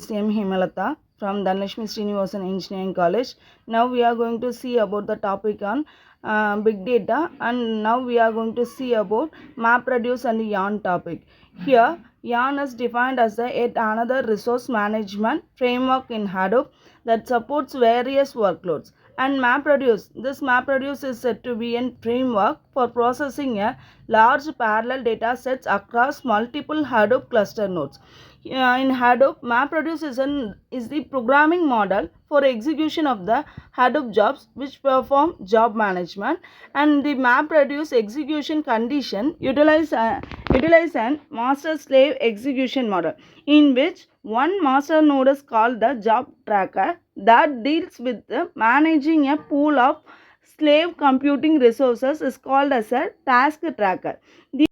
C.M. Himalata from Dhanlakshmi Srinivasan Engineering College. Now we are going to see about the topic on big data, and now we are going to see about MapReduce and YARN topic. Here, YARN is defined as yet another resource management framework in Hadoop that supports various workloads. And MapReduce, this MapReduce is said to be a framework for processing a large parallel data sets across multiple Hadoop cluster nodes. In Hadoop, MapReduce is the programming model for execution of the Hadoop jobs which perform job management, and the MapReduce execution condition utilize an master-slave execution model in which one master node is called the job tracker that deals with managing a pool of slave computing resources is called as a task tracker. In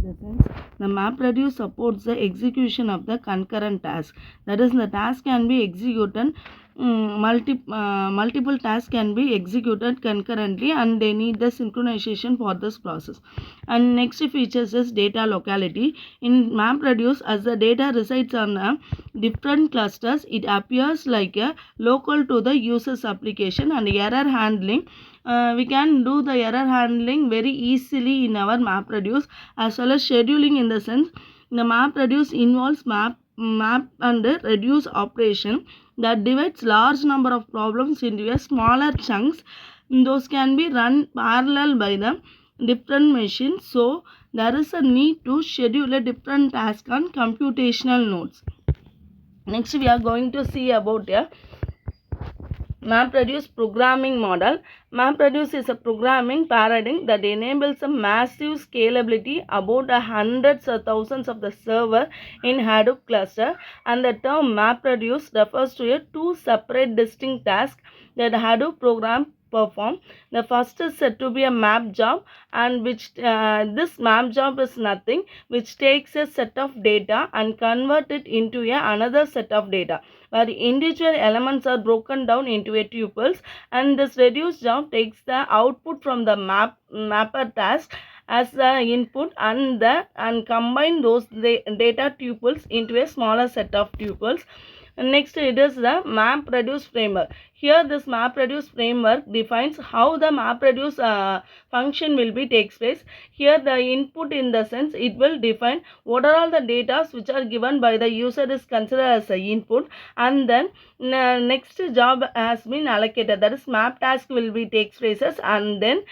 the sense, the MapReduce supports the execution of the concurrent task. That is, the task can be executed, multiple tasks can be executed concurrently, and they need the synchronization for this process. And next features is data locality. In MapReduce, as the data resides on different clusters, it appears like a local to the user's application, and error handling. We can do the error handling very easily in our MapReduce, as well as scheduling. In the sense, the MapReduce involves map and reduce operation that divides large number of problems into a smaller chunks. Those can be run parallel by the different machines, so there is a need to schedule a different task on computational nodes. Next, we are going to see about a MapReduce programming model. MapReduce is a programming paradigm that enables a massive scalability about hundreds or thousands of the server in Hadoop cluster, and the term MapReduce refers to two separate distinct tasks that Hadoop program perform. The first is said to be a map job, and which this map job is nothing which takes a set of data and convert it into another set of data, where the individual elements are broken down into tuples, and this reduced job takes the output from the mapper task as the input and combine those data tuples into a smaller set of tuples. Next, it is the MapReduce framework. Here, this MapReduce framework defines how the MapReduce function will be takes place. Here, the input, in the sense, it will define what are all the data which are given by the user is considered as the input, and then next job has been allocated. That is, map task will be takes places, and then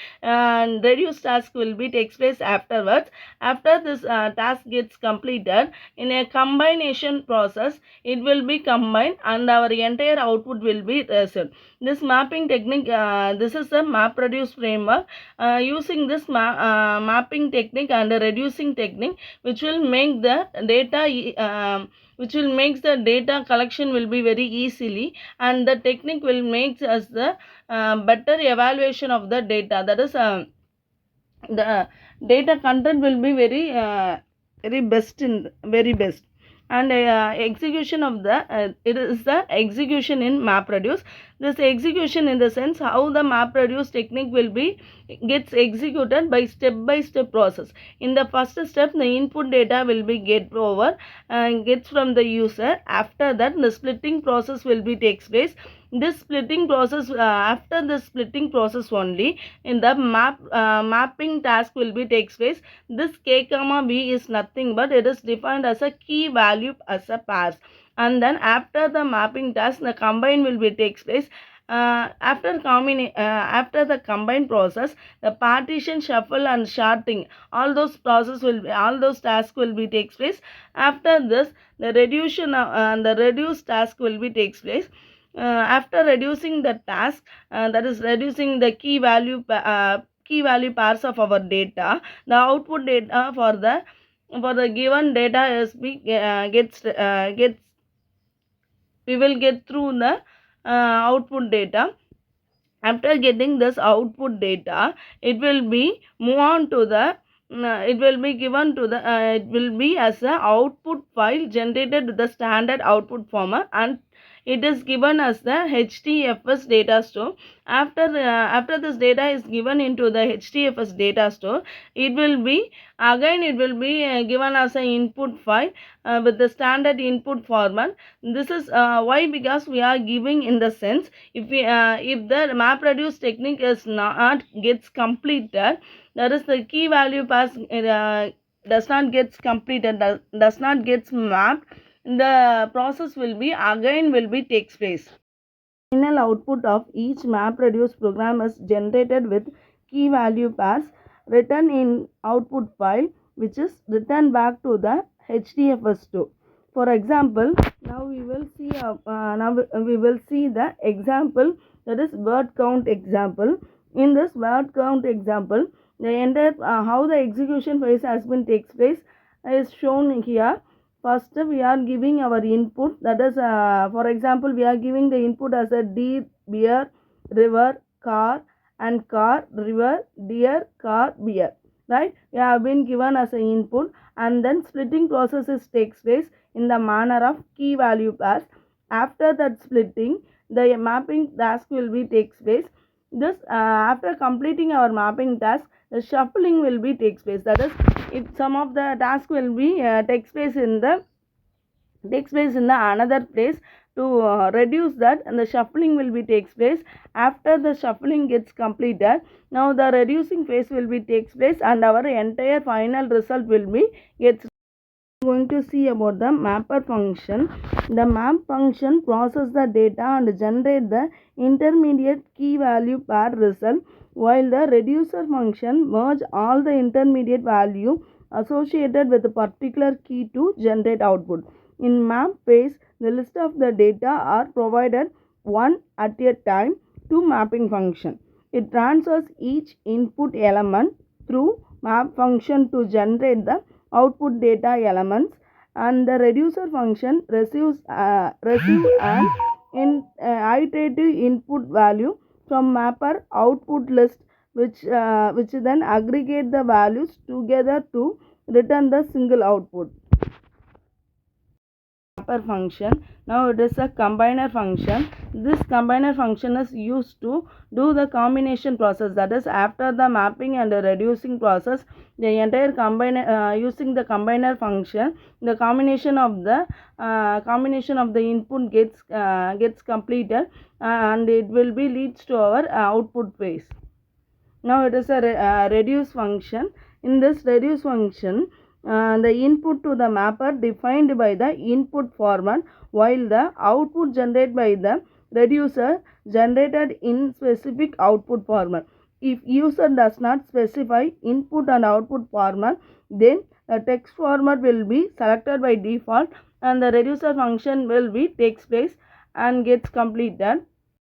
reduce task will be takes place afterwards. After this task gets completed, in a combination process, it will be combined and our entire output will be received. This mapping technique, this is the MapReduce framework. Using this mapping technique and reducing technique, which will make the data collection will be very easily, and the technique will make us the better evaluation of the data. That is, the data content will be very best, and execution of the it is the execution in MapReduce. This execution, in the sense, how the MapReduce technique will be gets executed by step process. In the first step, the input data will be gets from the user. After that, the splitting process will be takes place. This splitting process, after the splitting process only, in the mapping task will be takes place. This k comma v is nothing but it is defined as a key value as a pairs, and then after the mapping task, the combine will be takes place. After the combine process, the partition, shuffle, and sorting, all those tasks will be takes place. After this, the reduced task will be takes place. After reducing the task, that is reducing the key value pairs of our data, the output data for the given data is gets we will get through the output data. After getting this output data, it will be move on to the it will be given to the it will be as a output file generated with the standard output format, and it is given as the HDFS data store. After this data is given into the HDFS data store, it will be given as an input file with the standard input format. This is why, because we are giving in the sense, if the MapReduce technique is not gets completed, that is the key value pass does not gets completed, does not gets mapped, the process will be takes place. Final output of each MapReduce program is generated with key value pairs written in output file, which is returned back to the HDFS2. For example, now we will see the example, that is word count example. In this word count example, the entire how the execution phase has been takes place is shown here. First, we are giving our input, that is, for example, we are giving the input as a deer, beer, river, car, and car, river, deer, car, beer. Right? We have been given as an input, and then splitting processes takes place in the manner of key value pairs. After that splitting, the mapping task will be takes place. This after completing our mapping task, the shuffling will be takes place. That is, if some of the task will be takes place in the another place, to reduce that, and the shuffling will be takes place. After the shuffling gets completed, now the reducing phase will be takes place, and our entire final result will be gets. Going to see about the mapper function. The map function process the data and generate the intermediate key value pair result, while the reducer function merge all the intermediate value associated with a particular key to generate output. In map phase, the list of the data are provided one at a time to mapping function. It transfers each input element through map function to generate the output data elements, and the reducer function receives an iterative input value from mapper output list, which then aggregate the values together to return the single output. Mapper function. Now it is a combiner function. This combiner function is used to do the combination process, that is, after the mapping and the reducing process, the entire combiner using the combiner function, the combination of the input gets completed, and it will be leads to our output phase. Now it is a reduce function. In this reduce function, the input to the mapper defined by the input format, while the output generated by the reducer generated in specific output format. If user does not specify input and output format, then the text format will be selected by default, and the reducer function will be takes place and gets completed.